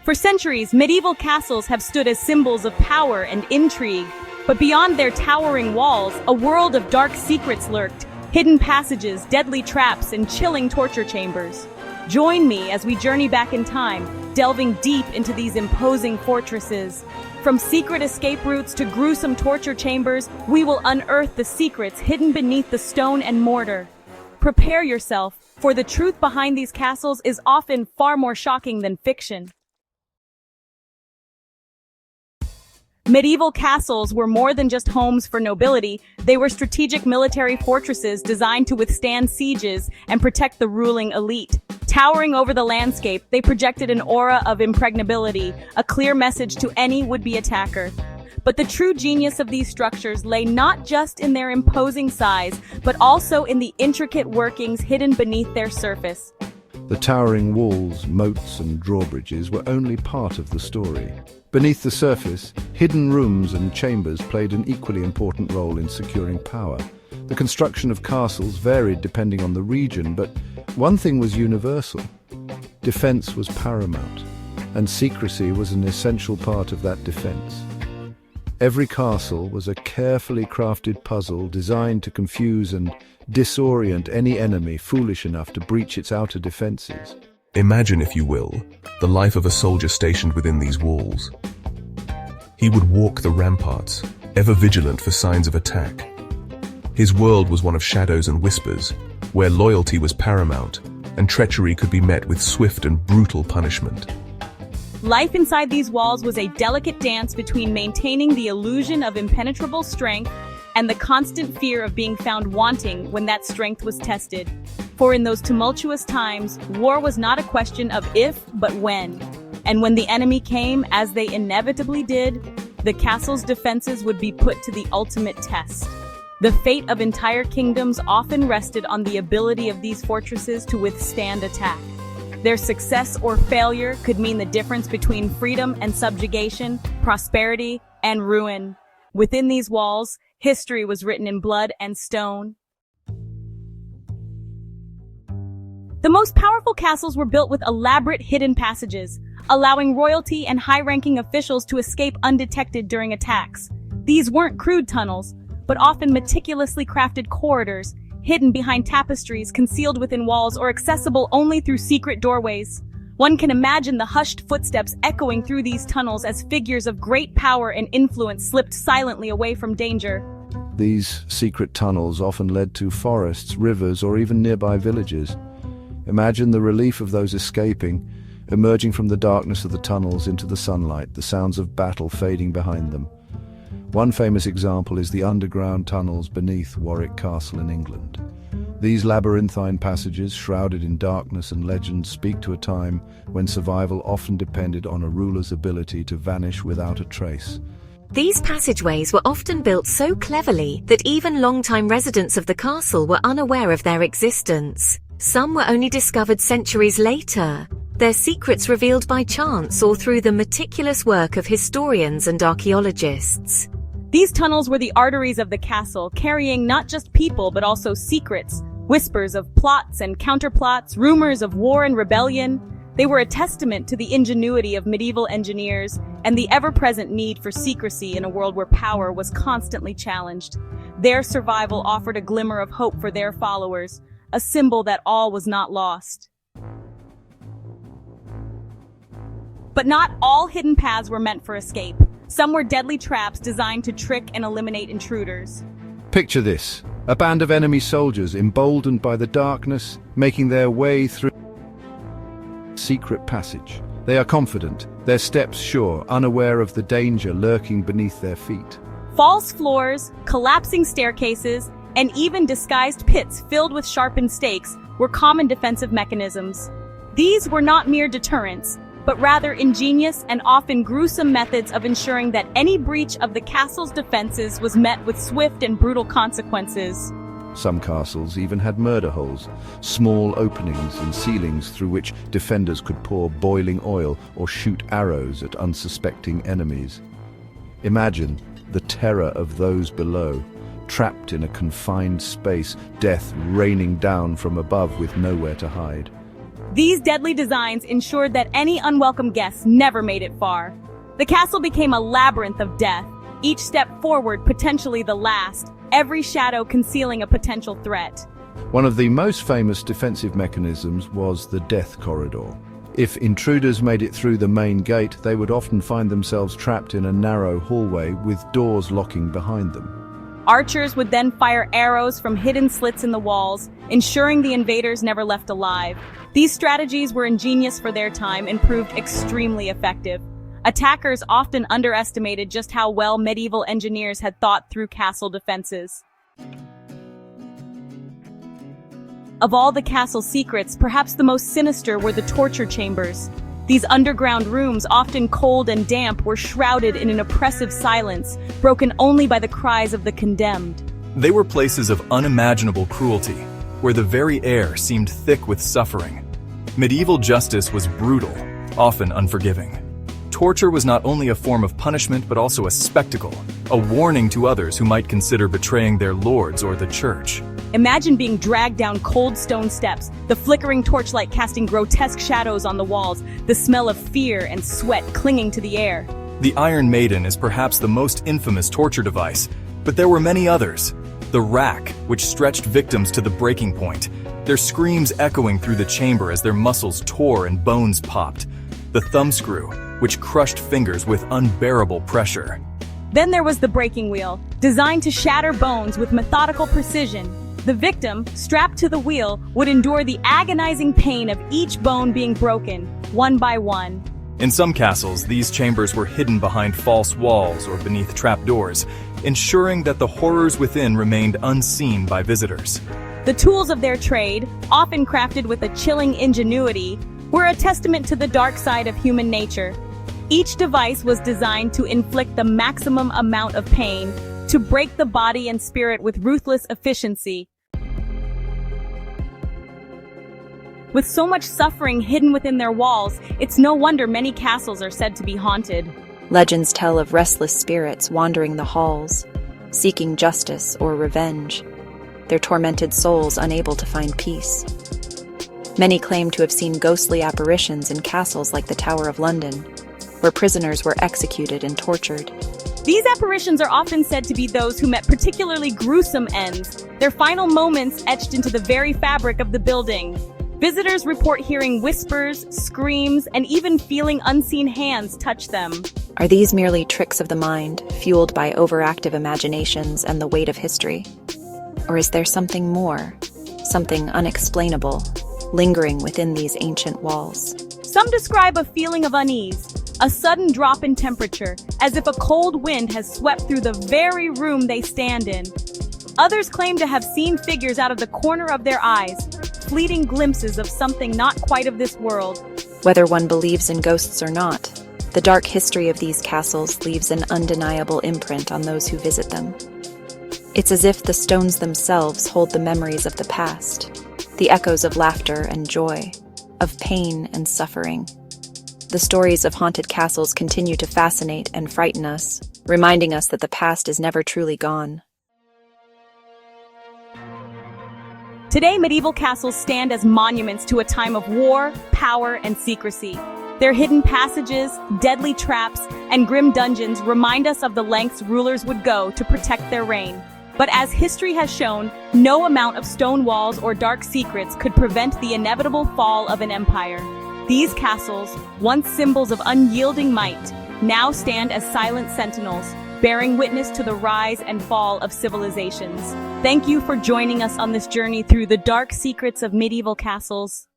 For centuries, medieval castles have stood as symbols of power and intrigue, but beyond their towering walls, a world of dark secrets lurked, hidden passages, deadly traps, and chilling torture chambers. Join me as we journey back in time, delving deep into these imposing fortresses. From secret escape routes to gruesome torture chambers, we will unearth the secrets hidden beneath the stone and mortar. Prepare yourself, for the truth behind these castles is often far more shocking than fiction. Medieval castles were more than just homes for nobility. They were strategic military fortresses designed to withstand sieges and protect the ruling elite. Towering over the landscape, they projected an aura of impregnability, a clear message to any would-be attacker. But the true genius of these structures lay not just in their imposing size, but also in the intricate workings hidden beneath their surface. The towering walls, moats, and drawbridges were only part of the story. Beneath the surface, hidden rooms and chambers played an equally important role in securing power. The construction of castles varied depending on the region, but one thing was universal. Defense was paramount, and secrecy was an essential part of that defense. Every castle was a carefully crafted puzzle designed to confuse and disorient any enemy foolish enough to breach its outer defenses. Imagine, if you will, the life of a soldier stationed within these walls. He would walk the ramparts, ever vigilant for signs of attack. His world was one of shadows and whispers, where loyalty was paramount, and treachery could be met with swift and brutal punishment. Life inside these walls was a delicate dance between maintaining the illusion of impenetrable strength and the constant fear of being found wanting when that strength was tested. For in those tumultuous times, war was not a question of if, but when. And when the enemy came, as they inevitably did, the castle's defenses would be put to the ultimate test. The fate of entire kingdoms often rested on the ability of these fortresses to withstand attack. Their success or failure could mean the difference between freedom and subjugation, prosperity and ruin. Within these walls, history was written in blood and stone. The most powerful castles were built with elaborate hidden passages, allowing royalty and high-ranking officials to escape undetected during attacks. These weren't crude tunnels, but often meticulously crafted corridors, hidden behind tapestries, concealed within walls, or accessible only through secret doorways. One can imagine the hushed footsteps echoing through these tunnels as figures of great power and influence slipped silently away from danger. These secret tunnels often led to forests, rivers, or even nearby villages. Imagine the relief of those escaping, emerging from the darkness of the tunnels into the sunlight, the sounds of battle fading behind them. One famous example is the underground tunnels beneath Warwick Castle in England. These labyrinthine passages, shrouded in darkness and legend, speak to a time when survival often depended on a ruler's ability to vanish without a trace. These passageways were often built so cleverly that even long-time residents of the castle were unaware of their existence. Some were only discovered centuries later, their secrets revealed by chance or through the meticulous work of historians and archaeologists. These tunnels were the arteries of the castle, carrying not just people but also secrets, whispers of plots and counterplots, rumors of war and rebellion. They were a testament to the ingenuity of medieval engineers and the ever-present need for secrecy in a world where power was constantly challenged. Their survival offered a glimmer of hope for their followers, a symbol that all was not lost. But not all hidden paths were meant for escape. Some were deadly traps designed to trick and eliminate intruders. Picture this: a band of enemy soldiers, emboldened by the darkness, making their way through a secret passage. They are confident, their steps sure, unaware of the danger lurking beneath their feet. False floors, collapsing staircases, and even disguised pits filled with sharpened stakes were common defensive mechanisms. These were not mere deterrents, but rather ingenious and often gruesome methods of ensuring that any breach of the castle's defenses was met with swift and brutal consequences. Some castles even had murder holes, small openings in ceilings through which defenders could pour boiling oil or shoot arrows at unsuspecting enemies. Imagine the terror of those below, trapped in a confined space, death raining down from above with nowhere to hide. These deadly designs ensured that any unwelcome guests never made it far. The castle became a labyrinth of death, each step forward potentially the last, every shadow concealing a potential threat. One of the most famous defensive mechanisms was the death corridor. If intruders made it through the main gate, they would often find themselves trapped in a narrow hallway with doors locking behind them. Archers would then fire arrows from hidden slits in the walls, ensuring the invaders never left alive. These strategies were ingenious for their time and proved extremely effective. Attackers often underestimated just how well medieval engineers had thought through castle defenses. Of all the castle secrets, perhaps the most sinister were the torture chambers. These underground rooms, often cold and damp, were shrouded in an oppressive silence, broken only by the cries of the condemned. They were places of unimaginable cruelty, where the very air seemed thick with suffering. Medieval justice was brutal, often unforgiving. Torture was not only a form of punishment but also a spectacle, a warning to others who might consider betraying their lords or the church. Imagine being dragged down cold stone steps, the flickering torchlight casting grotesque shadows on the walls, the smell of fear and sweat clinging to the air. The Iron Maiden is perhaps the most infamous torture device, but there were many others. The rack, which stretched victims to the breaking point, their screams echoing through the chamber as their muscles tore and bones popped. The thumbscrew, which crushed fingers with unbearable pressure. Then there was the breaking wheel, designed to shatter bones with methodical precision. The victim, strapped to the wheel, would endure the agonizing pain of each bone being broken, one by one. In some castles, these chambers were hidden behind false walls or beneath trapdoors, ensuring that the horrors within remained unseen by visitors. The tools of their trade, often crafted with a chilling ingenuity, were a testament to the dark side of human nature. Each device was designed to inflict the maximum amount of pain, to break the body and spirit with ruthless efficiency. With so much suffering hidden within their walls, it's no wonder many castles are said to be haunted. Legends tell of restless spirits wandering the halls, seeking justice or revenge, their tormented souls unable to find peace. Many claim to have seen ghostly apparitions in castles like the Tower of London, where prisoners were executed and tortured. These apparitions are often said to be those who met particularly gruesome ends, their final moments etched into the very fabric of the building. Visitors report hearing whispers, screams, and even feeling unseen hands touch them. Are these merely tricks of the mind, fueled by overactive imaginations and the weight of history? Or is there something more, something unexplainable, lingering within these ancient walls? Some describe a feeling of unease, a sudden drop in temperature, as if a cold wind has swept through the very room they stand in. Others claim to have seen figures out of the corner of their eyes, fleeting glimpses of something not quite of this world. Whether one believes in ghosts or not, the dark history of these castles leaves an undeniable imprint on those who visit them. It's as if the stones themselves hold the memories of the past, the echoes of laughter and joy, of pain and suffering. The stories of haunted castles continue to fascinate and frighten us, reminding us that the past is never truly gone. Today, medieval castles stand as monuments to a time of war, power, and secrecy. Their hidden passages, deadly traps, and grim dungeons remind us of the lengths rulers would go to protect their reign. But as history has shown, no amount of stone walls or dark secrets could prevent the inevitable fall of an empire. These castles, once symbols of unyielding might, now stand as silent sentinels, bearing witness to the rise and fall of civilizations. Thank you for joining us on this journey through the dark secrets of medieval castles.